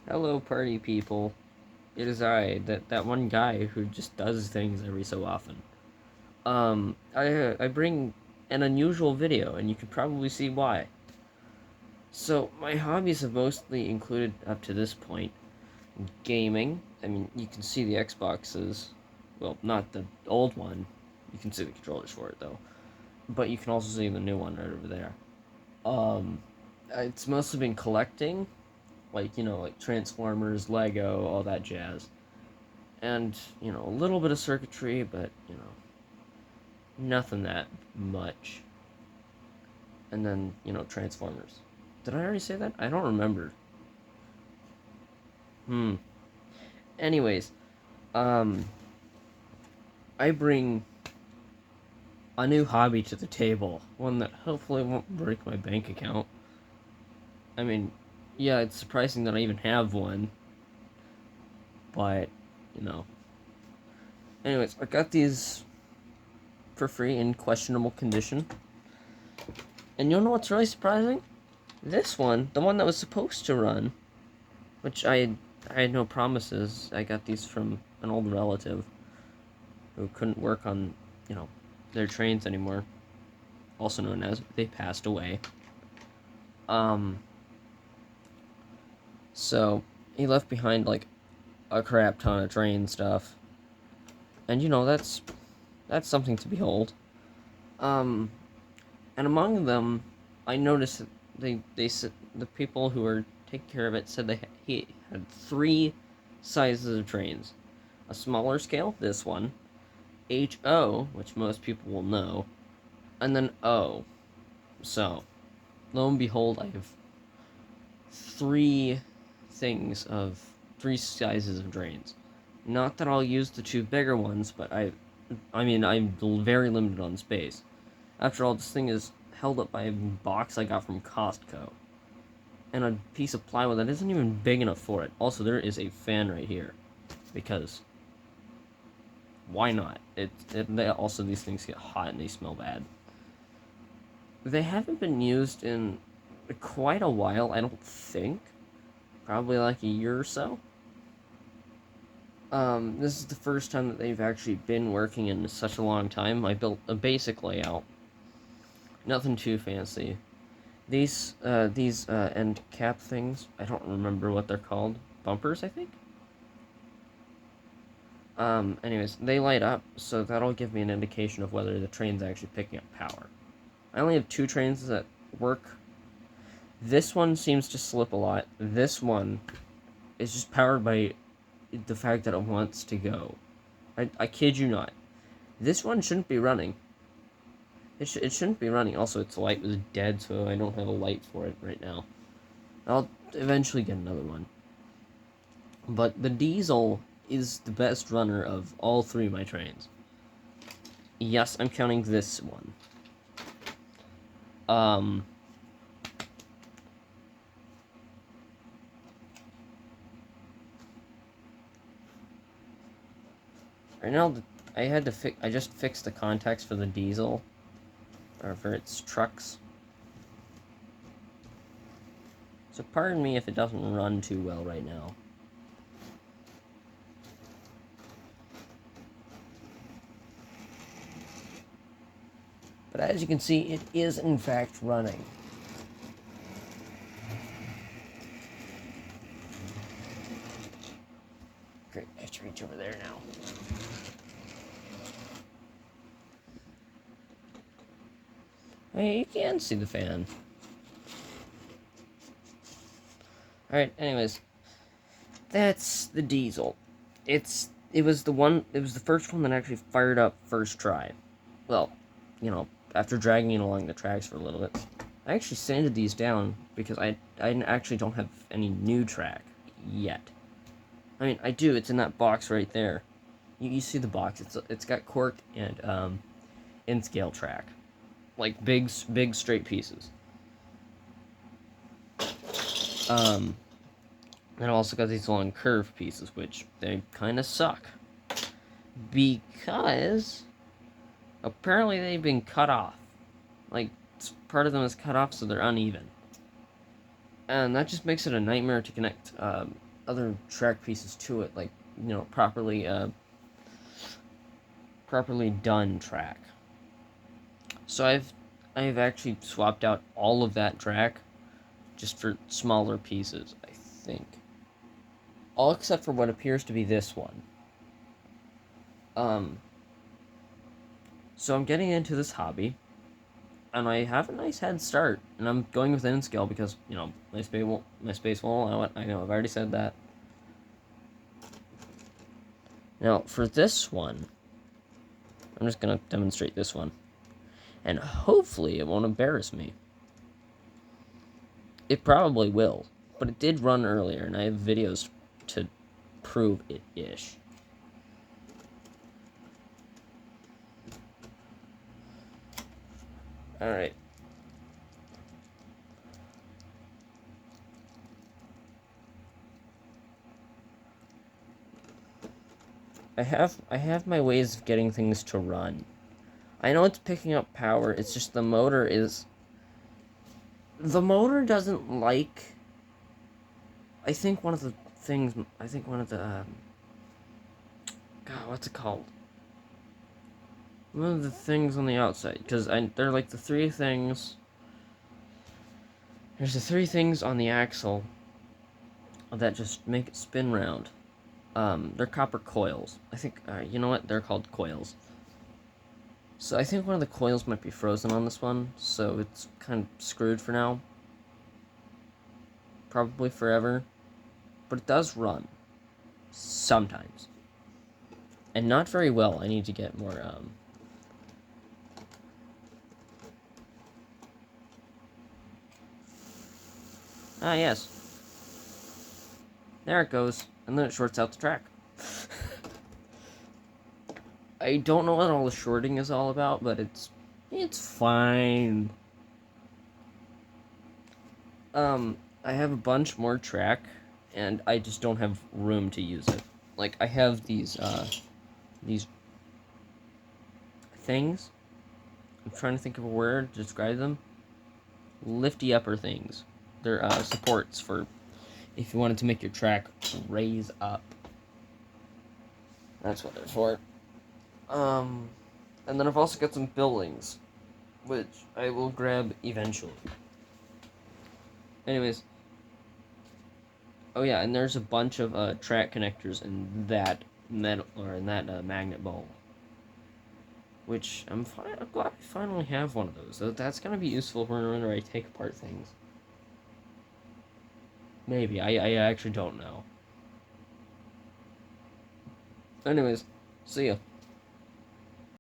Hello, party people. It is I, that one guy who just does things every so often. I bring an unusual video, and you can probably see why. So my hobbies have mostly included up to this point gaming. I mean, you can see the Xboxes. Well, not the old one. You can see the controllers for it though, but you can also see the new one right over there. Um, it's mostly been collecting, like Transformers, Lego, all that jazz. And a little bit of circuitry, but nothing that much. And then Transformers. Did I already say that? I don't remember. Hmm. Anyways, um, I bring a new hobby to the table, one that hopefully won't break my bank account. I mean, yeah, it's surprising that I even have one, but you know. Anyways, I got these for free in questionable condition. And you know what's really surprising? This one, the one that was supposed to run, which I had no promises. I got these from an old relative who couldn't work on, you know, their trains anymore. Also known as they passed away. Um so he left behind like a crap ton of train stuff. And that's something to behold. Um and among them I noticed that they said the people who were taking care of it said he had three sizes of trains. A smaller scale, this one, HO, which most people will know, and then O. So, lo and behold, I have three things of three sizes of drains. Not that I'll use the two bigger ones, but I mean, I'm very limited on space. After all, this thing is held up by a box I got from Costco. And a piece of plywood that isn't even big enough for it. Also, there is a fan right here. Because why not? Also, these things get hot and they smell bad. They haven't been used in quite a while, I don't think. Probably like a year or so. This is the first time that they've actually been working in such a long time. I built a basic layout. Nothing too fancy. These end cap things, I don't remember what they're called. Bumpers, I think? Anyways, they light up, so that'll give me an indication of whether the train's actually picking up power. I only have two trains that work. This one seems to slip a lot. This one is just powered by the fact that it wants to go. I kid you not. This one shouldn't be running. It shouldn't be running. Also, its light was dead, so I don't have a light for it right now. I'll eventually get another one. But the diesel is the best runner of all three of my trains. Yes, I'm counting this one. Right now, I just fixed the contacts for the diesel, or for its trucks. So pardon me if it doesn't run too well right now. But as you can see, it is in fact running. Great, I have to reach over there now. Hey, you can see the fan. Alright, anyways. That's the diesel. It was the first one that actually fired up first try. Well, after dragging it along the tracks for a little bit. I actually sanded these down because I actually don't have any new track yet. I mean, I do. It's in that box right there. You see the box. It's got cork and in scale track, like big straight pieces. Um, and I also got these long curved pieces, which they kind of suck because apparently they've been cut off. Like part of them is cut off, so they're uneven, and that just makes it a nightmare to connect other track pieces to it, like, you know, properly done track. So I've actually swapped out all of that track just for smaller pieces, I think. All except for what appears to be this one. So I'm getting into this hobby, and I have a nice head start, and I'm going with N scale because, you know, my space won't allow it. I know, I've already said that. Now, for this one, I'm just gonna demonstrate this one, and hopefully it won't embarrass me. It probably will, but it did run earlier, and I have videos to prove it-ish. Alright. I have my ways of getting things to run. I know it's picking up power, it's just the motor doesn't like... I think one of the God, what's it called? One of the things on the outside, because they're like the three things... There's the three things on the axle that just make it spin round. They're copper coils. I think, you know what? They're called coils. So I think one of the coils might be frozen on this one, so it's kind of screwed for now. Probably forever. But it does run. Sometimes. And not very well. I need to get more, Ah, yes. There it goes. And then it shorts out the track. I don't know what all the shorting is all about, but it's fine. I have a bunch more track, and I just don't have room to use it. Like, I have these things. I'm trying to think of a word to describe them. Lifty upper things. They're, supports for if you wanted to make your track raise up. That's what they're for. And then I've also got some buildings, which I will grab eventually. Anyways. Oh yeah, and there's a bunch of track connectors in that magnet bowl. Which I'm glad I finally have one of those. That's gonna be useful whenever I take apart things. Maybe. I actually don't know. Anyways, see ya.